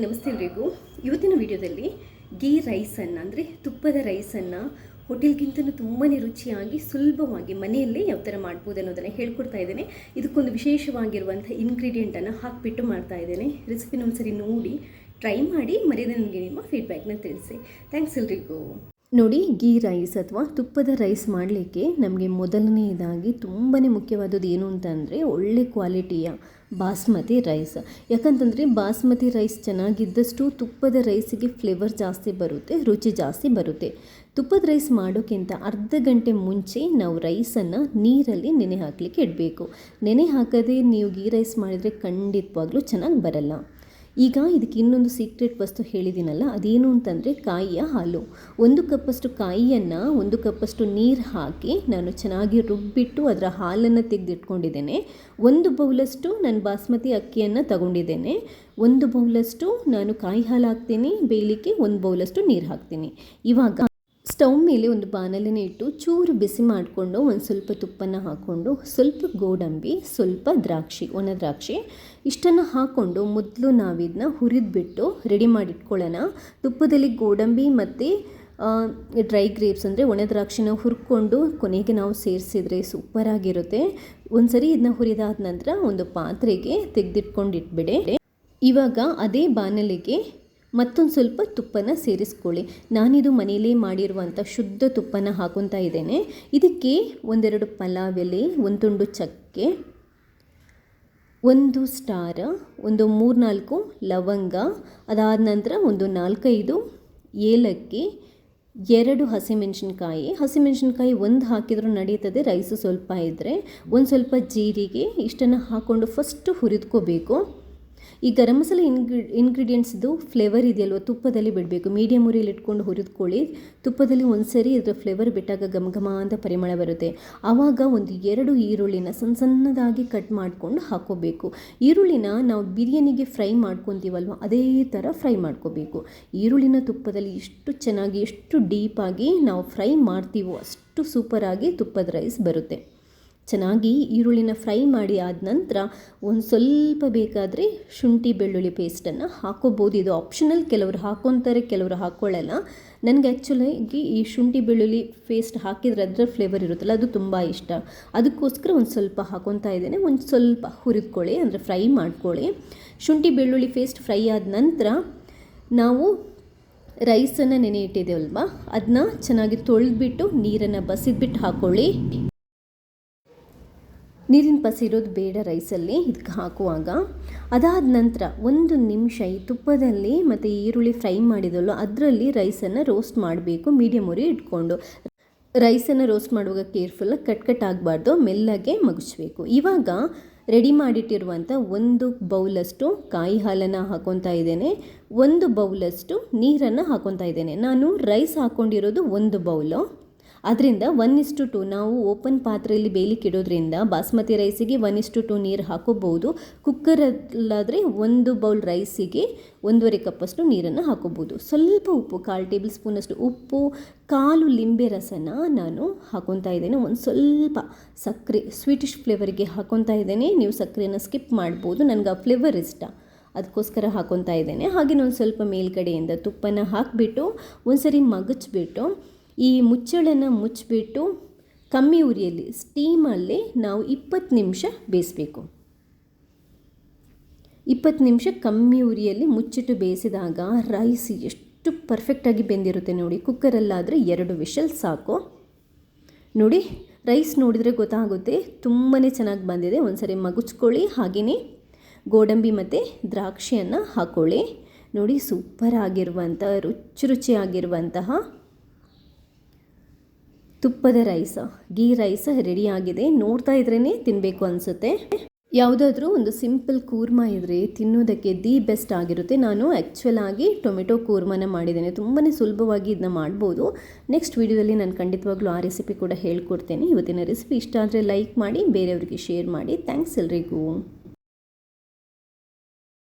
ನಮಸ್ತೆ ಎಲ್ರಿಗೂ. ಇವತ್ತಿನ ವಿಡಿಯೋದಲ್ಲಿ ಗೀ ರೈಸನ್ನು ಅಂದರೆ ತುಪ್ಪದ ರೈಸನ್ನು ಹೋಟೆಲ್ಗಿಂತಲೂ ತುಂಬಾ ರುಚಿಯಾಗಿ ಸುಲಭವಾಗಿ ಮನೆಯಲ್ಲೇ ಯಾವ ಥರ ಮಾಡ್ಬೋದು ಅನ್ನೋದನ್ನು ಹೇಳ್ಕೊಡ್ತಾ ಇದ್ದೇನೆ. ಇದಕ್ಕೊಂದು ವಿಶೇಷವಾಗಿರುವಂಥ ಇಂಗ್ರೀಡಿಯೆಂಟನ್ನು ಹಾಕಿಬಿಟ್ಟು ಮಾಡ್ತಾ ಇದ್ದೇನೆ. ರೆಸಿಪಿನ ಒಂದ್ಸರಿ ನೋಡಿ ಟ್ರೈ ಮಾಡಿ ಮರೆಯದೆ ನನಗೆ ನಿಮ್ಮ ಫೀಡ್ಬ್ಯಾಕ್ನ ತಿಳಿಸಿ. ಥ್ಯಾಂಕ್ಸ್ ಎಲ್ರಿಗೂ. ನೋಡಿ, ಗೀ ರೈಸ್ ಅಥವಾ ತುಪ್ಪದ ರೈಸ್ ಮಾಡಲಿಕ್ಕೆ ನಮಗೆ ಮೊದಲನೆಯದಾಗಿ ತುಂಬಾ ಮುಖ್ಯವಾದದ್ದು ಏನು ಅಂತಂದರೆ ಒಳ್ಳೆ ಕ್ವಾಲಿಟಿಯ ಬಾಸ್ಮತಿ ರೈಸ್. ಯಾಕಂತಂದರೆ ಬಾಸ್ಮತಿ ರೈಸ್ ಚೆನ್ನಾಗಿದ್ದಷ್ಟು ತುಪ್ಪದ ರೈಸಿಗೆ ಫ್ಲೇವರ್ ಜಾಸ್ತಿ ಬರುತ್ತೆ, ರುಚಿ ಜಾಸ್ತಿ ಬರುತ್ತೆ. ತುಪ್ಪದ ರೈಸ್ ಮಾಡೋಕ್ಕಿಂತ ಅರ್ಧ ಗಂಟೆ ಮುಂಚೆ ನಾವು ರೈಸನ್ನು ನೀರಲ್ಲಿ ನೆನೆ ಹಾಕಲಿಕ್ಕೆ ಇಡಬೇಕು. ನೆನೆ ಹಾಕದೆ ನೀವು ಗೀ ರೈಸ್ ಮಾಡಿದರೆ ಖಂಡಿತವಾಗ್ಲೂ ಚೆನ್ನಾಗಿ ಬರಲ್ಲ. ಈಗ ಇದಕ್ಕೆ ಇನ್ನೊಂದು ಸೀಕ್ರೆಟ್ ವಸ್ತು ಹೇಳಿದ್ದೀನಲ್ಲ, ಅದೇನು ಅಂತಂದರೆ ಕಾಯಿಯ ಹಾಲು. 1 ಕಪ್ಪಷ್ಟು ಕಾಯಿಯನ್ನು 1 ಕಪ್ಪಷ್ಟು ನೀರು ಹಾಕಿ ನಾನು ಚೆನ್ನಾಗಿ ರುಬ್ಬಿಟ್ಟು ಅದರ ಹಾಲನ್ನು ತೆಗೆದಿಟ್ಕೊಂಡಿದ್ದೇನೆ. 1 ಬೌಲಷ್ಟು ನಾನು ಬಾಸ್ಮತಿ ಅಕ್ಕಿಯನ್ನು ತಗೊಂಡಿದ್ದೇನೆ. 1 ಬೌಲಷ್ಟು ನಾನು ಕಾಯಿ ಹಾಲು ಹಾಕ್ತೀನಿ, ಬೇಯಲಿಕ್ಕೆ 1 ಬೌಲಷ್ಟು ನೀರು ಹಾಕ್ತೀನಿ. ಇವಾಗ ಸ್ಟವ್ ಮೇಲೆ ಒಂದು ಬಾಣಲೆನ ಇಟ್ಟು ಚೂರು ಬಿಸಿ ಮಾಡಿಕೊಂಡು ಒಂದು ಸ್ವಲ್ಪ ತುಪ್ಪನ ಹಾಕ್ಕೊಂಡು ಸ್ವಲ್ಪ ಗೋಡಂಬಿ, ಸ್ವಲ್ಪ ದ್ರಾಕ್ಷಿ, ಒಣ ದ್ರಾಕ್ಷಿ ಇಷ್ಟನ್ನು ಹಾಕ್ಕೊಂಡು ಮೊದಲು ನಾವಿದನ್ನ ಹುರಿದ್ಬಿಟ್ಟು ರೆಡಿ ಮಾಡಿಟ್ಕೊಳ್ಳೋಣ. ತುಪ್ಪದಲ್ಲಿ ಗೋಡಂಬಿ ಮತ್ತು ಡ್ರೈ ಗ್ರೇಪ್ಸ್ ಅಂದರೆ ಒಣ ದ್ರಾಕ್ಷಿನ ಹುರ್ಕೊಂಡು ಕೊನೆಗೆ ನಾವು ಸೇರಿಸಿದ್ರೆ ಸೂಪರಾಗಿರುತ್ತೆ. ಒಂದು ಸರಿ ಇದನ್ನ ಹುರಿದಾದ ನಂತರ ಒಂದು ಪಾತ್ರೆಗೆ ತೆಗೆದಿಟ್ಕೊಂಡು ಇಟ್ಬಿಡಿ. ಇವಾಗ ಅದೇ ಬಾಣಲೆಗೆ ಮತ್ತೊಂದು ಸ್ವಲ್ಪ ತುಪ್ಪನ ಸೇರಿಸ್ಕೊಳ್ಳಿ. ನಾನಿದು ಮನೆಯಲ್ಲೇ ಮಾಡಿರುವಂಥ ಶುದ್ಧ ತುಪ್ಪನ ಹಾಕೊತಾ ಇದ್ದೇನೆ. ಇದಕ್ಕೆ 1-2 ಪಲಾವ್ ಎಲೆ, 1 ತುಂಡು ಚಕ್ಕೆ, 1 ಸ್ಟಾರ್, ಒಂದು 3-4 ಲವಂಗ, ಅದಾದ ನಂತರ ಒಂದು 4-5 ಏಲಕ್ಕಿ, 2 ಹಸಿಮೆಣಸಿನ್ಕಾಯಿ. ಹಸಿಮೆಣಸಿನ್ಕಾಯಿ 1 ಹಾಕಿದ್ರೂ ನಡೀತದೆ, ರೈಸು ಸ್ವಲ್ಪ ಇದ್ದರೆ. ಒಂದು ಸ್ವಲ್ಪ ಜೀರಿಗೆ ಇಷ್ಟನ್ನು ಹಾಕ್ಕೊಂಡು ಫಸ್ಟು ಹುರಿದ್ಕೋಬೇಕು. ಈ ಗರಂ ಮಸಾಲೆ ಇಂಗ್ರೀಡಿಯೆಂಟ್ಸ್ದು ಫ್ಲೇವರ್ ಇದೆಯಲ್ವ ತುಪ್ಪದಲ್ಲಿ ಬಿಡಬೇಕು. ಮೀಡಿಯಮ್ ಉರಿಯಲ್ಲಿ ಇಟ್ಕೊಂಡು ಹುರಿದ್ಕೊಳ್ಳಿ. ತುಪ್ಪದಲ್ಲಿ ಒಂದು ಸರಿ ಇದರ ಫ್ಲೇವರ್ ಬಿಟ್ಟಾಗ ಘಮ ಅಂತ ಪರಿಮಳ ಬರುತ್ತೆ. ಆವಾಗ ಒಂದು 2 ಈರುಳ್ಳಿನ ಸಣ್ಣದಾಗಿ ಕಟ್ ಮಾಡ್ಕೊಂಡು ಹಾಕೋಬೇಕು. ಈರುಳ್ಳಿನ ನಾವು ಬಿರಿಯಾನಿಗೆ ಫ್ರೈ ಮಾಡ್ಕೊತೀವಲ್ವ ಅದೇ ಥರ ಫ್ರೈ ಮಾಡ್ಕೋಬೇಕು. ಈರುಳ್ಳಿನ ತುಪ್ಪದಲ್ಲಿ ಎಷ್ಟು ಚೆನ್ನಾಗಿ ಎಷ್ಟು ಡೀಪಾಗಿ ನಾವು ಫ್ರೈ ಮಾಡ್ತೀವೋ ಅಷ್ಟು ಸೂಪರಾಗಿ ತುಪ್ಪದ ರೈಸ್ ಬರುತ್ತೆ. ಚೆನ್ನಾಗಿ ಈರುಳ್ಳಿನ ಫ್ರೈ ಮಾಡಿ ಆದ ನಂತರ ಒಂದು ಸ್ವಲ್ಪ ಬೇಕಾದರೆ ಶುಂಠಿ ಬೆಳ್ಳುಳ್ಳಿ ಪೇಸ್ಟನ್ನು ಹಾಕೋಬೋದು. ಇದು ಆಪ್ಷನಲ್, ಕೆಲವರು ಹಾಕ್ಕೊತಾರೆ, ಕೆಲವರು ಹಾಕ್ಕೊಳ್ಳಲ್ಲ. ನನಗೆ ಆ್ಯಕ್ಚುಲಾಗಿ ಈ ಶುಂಠಿ ಬೆಳ್ಳುಳ್ಳಿ ಪೇಸ್ಟ್ ಹಾಕಿದರೆ ಅದರ ಫ್ಲೇವರ್ ಇರುತ್ತಲ್ಲ ಅದು ತುಂಬ ಇಷ್ಟ. ಅದಕ್ಕೋಸ್ಕರ ಒಂದು ಸ್ವಲ್ಪ ಹಾಕೊತಾ ಇದ್ದೇನೆ. ಒಂದು ಸ್ವಲ್ಪ ಹುರಿದ್ಕೊಳ್ಳಿ, ಅಂದರೆ ಫ್ರೈ ಮಾಡ್ಕೊಳ್ಳಿ. ಶುಂಠಿ ಬೆಳ್ಳುಳ್ಳಿ ಪೇಸ್ಟ್ ಫ್ರೈ ಆದ ನಂತರ ನಾವು ರೈಸನ್ನು ನೆನೆ ಇಟ್ಟಿದ್ದೇವಲ್ವ ಅದನ್ನ ಚೆನ್ನಾಗಿ ತೊಳೆದ್ಬಿಟ್ಟು ನೀರನ್ನು ಬಸಿದ್ಬಿಟ್ಟು ಹಾಕ್ಕೊಳ್ಳಿ. ನೀರಿನ ಪಸಿ ಇರೋದು ಬೇಡ ರೈಸಲ್ಲಿ ಇದಕ್ಕೆ ಹಾಕುವಾಗ. ಅದಾದ ನಂತರ 1 ನಿಮಿಷ ಈ ತುಪ್ಪದಲ್ಲಿ ಮತ್ತು ಈರುಳ್ಳಿ ಫ್ರೈ ಮಾಡಿದಲ್ಲೋ ಅದರಲ್ಲಿ ರೈಸನ್ನು ರೋಸ್ಟ್ ಮಾಡಬೇಕು. ಮೀಡಿಯಮ್ ಉರಿ ಇಟ್ಕೊಂಡು ರೈಸನ್ನು ರೋಸ್ಟ್ ಮಾಡುವಾಗ ಕೇರ್ಫುಲ್ಲಾಗಿ ಕಟ್ ಆಗಬಾರ್ದು, ಮೆಲ್ಲಗೆ ಮಗುಚಬೇಕು. ಇವಾಗ ರೆಡಿ ಮಾಡಿಟ್ಟಿರುವಂಥ 1 ಬೌಲಷ್ಟು ಕಾಯಿ ಹಾಲನ್ನು ಹಾಕೊತಾ ಇದ್ದೇನೆ. 1 ಬೌಲಷ್ಟು ನೀರನ್ನು ಹಾಕೊತಾ ಇದ್ದೇನೆ. ನಾನು ರೈಸ್ ಹಾಕ್ಕೊಂಡಿರೋದು 1 ಬೌಲು. ಅದರಿಂದ 1:2 ನಾವು ಓಪನ್ ಪಾತ್ರೆಯಲ್ಲಿ ಬೇಯಲಿಕ್ಕೆ ಇಡೋದ್ರಿಂದ ಬಾಸ್ಮತಿ ರೈಸಿಗೆ 1:2 ನೀರು ಹಾಕೋಬೋದು. ಕುಕ್ಕರಲ್ಲಾದರೆ 1 ಬೌಲ್ ರೈಸಿಗೆ 1.5 ಕಪ್ಪಷ್ಟು ನೀರನ್ನು ಹಾಕೋಬೋದು. ಸ್ವಲ್ಪ ಉಪ್ಪು, 1/4 ಟೇಬಲ್ ಸ್ಪೂನಷ್ಟು ಉಪ್ಪು, 1/4 ಲಿಂಬೆ ರಸನ ನಾನು ಹಾಕೊತಾ ಇದ್ದೇನೆ. ಒಂದು ಸ್ವಲ್ಪ ಸಕ್ಕರೆ, ಸ್ವೀಟಿಶ್ ಫ್ಲೇವರಿಗೆ ಹಾಕೊತಾ ಇದ್ದೇನೆ. ನೀವು ಸಕ್ಕರೆಯನ್ನು ಸ್ಕಿಪ್ ಮಾಡ್ಬೋದು, ನನಗೆ ಆ ಫ್ಲೇವರ್ ಇಷ್ಟ, ಅದಕ್ಕೋಸ್ಕರ ಹಾಕೊತಾ ಇದ್ದೇನೆ. ಹಾಗೆ ಒಂದು ಸ್ವಲ್ಪ ಮೇಲ್ಗಡೆಯಿಂದ ತುಪ್ಪನ ಹಾಕಿಬಿಟ್ಟು ಒಂದು ಸರಿ ಮಗಚ್ಬಿಟ್ಟು ಈ ಮುಚ್ಚಳನ್ನು ಮುಚ್ಚಿಬಿಟ್ಟು ಕಮ್ಮಿ ಉರಿಯಲ್ಲಿ ಸ್ಟೀಮಲ್ಲಿ ನಾವು 20 ನಿಮಿಷ ಬೇಯಿಸಬೇಕು. 20 ನಿಮಿಷ ಕಮ್ಮಿ ಉರಿಯಲ್ಲಿ ಮುಚ್ಚಿಟ್ಟು ಬೇಯಿಸಿದಾಗ ರೈಸ್ ಎಷ್ಟು ಪರ್ಫೆಕ್ಟಾಗಿ ಬೆಂದಿರುತ್ತೆ ನೋಡಿ. ಕುಕ್ಕರಲ್ಲಾದರೆ 2 ವಿಷಲ್ ಸಾಕು. ನೋಡಿ, ರೈಸ್ ನೋಡಿದರೆ ಗೊತ್ತಾಗುತ್ತೆ ತುಂಬಾ ಚೆನ್ನಾಗಿ ಬಂದಿದೆ. ಒಂದು ಸರಿ ಮಗುಚ್ಕೊಳ್ಳಿ. ಹಾಗೆಯೇ ಗೋಡಂಬಿ ಮತ್ತು ದ್ರಾಕ್ಷಿಯನ್ನು ಹಾಕ್ಕೊಳ್ಳಿ. ನೋಡಿ, ಸೂಪರ್ ಆಗಿರುವಂಥ ರುಚಿಯಾಗಿರುವಂತಹ ತುಪ್ಪದ ರೈಸ್, ಗೀ ರೈಸ್ ರೆಡಿಯಾಗಿದೆ. ನೋಡ್ತಾ ಇದ್ರೇ ತಿನ್ನಬೇಕು ಅನಿಸುತ್ತೆ. ಯಾವುದಾದ್ರೂ ಒಂದು ಸಿಂಪಲ್ ಕೂರ್ಮಾ ಇದ್ದರೆ ತಿನ್ನೋದಕ್ಕೆ ದಿ ಬೆಸ್ಟ್ ಆಗಿರುತ್ತೆ. ನಾನು ಆ್ಯಕ್ಚುಲಾಗಿ ಟೊಮೆಟೊ ಕೂರ್ಮನ ಮಾಡಿದ್ದೇನೆ. ತುಂಬಾ ಸುಲಭವಾಗಿ ಇದನ್ನ ಮಾಡ್ಬೋದು. ನೆಕ್ಸ್ಟ್ ವೀಡಿಯೋದಲ್ಲಿ ನಾನು ಖಂಡಿತವಾಗ್ಲೂ ಆ ರೆಸಿಪಿ ಕೂಡ ಹೇಳ್ಕೊಡ್ತೇನೆ. ಇವತ್ತಿನ ರೆಸಿಪಿ ಇಷ್ಟ ಆದರೆ ಲೈಕ್ ಮಾಡಿ, ಬೇರೆಯವರಿಗೆ ಶೇರ್ ಮಾಡಿ. ಥ್ಯಾಂಕ್ಸ್ ಎಲ್ರಿಗೂ.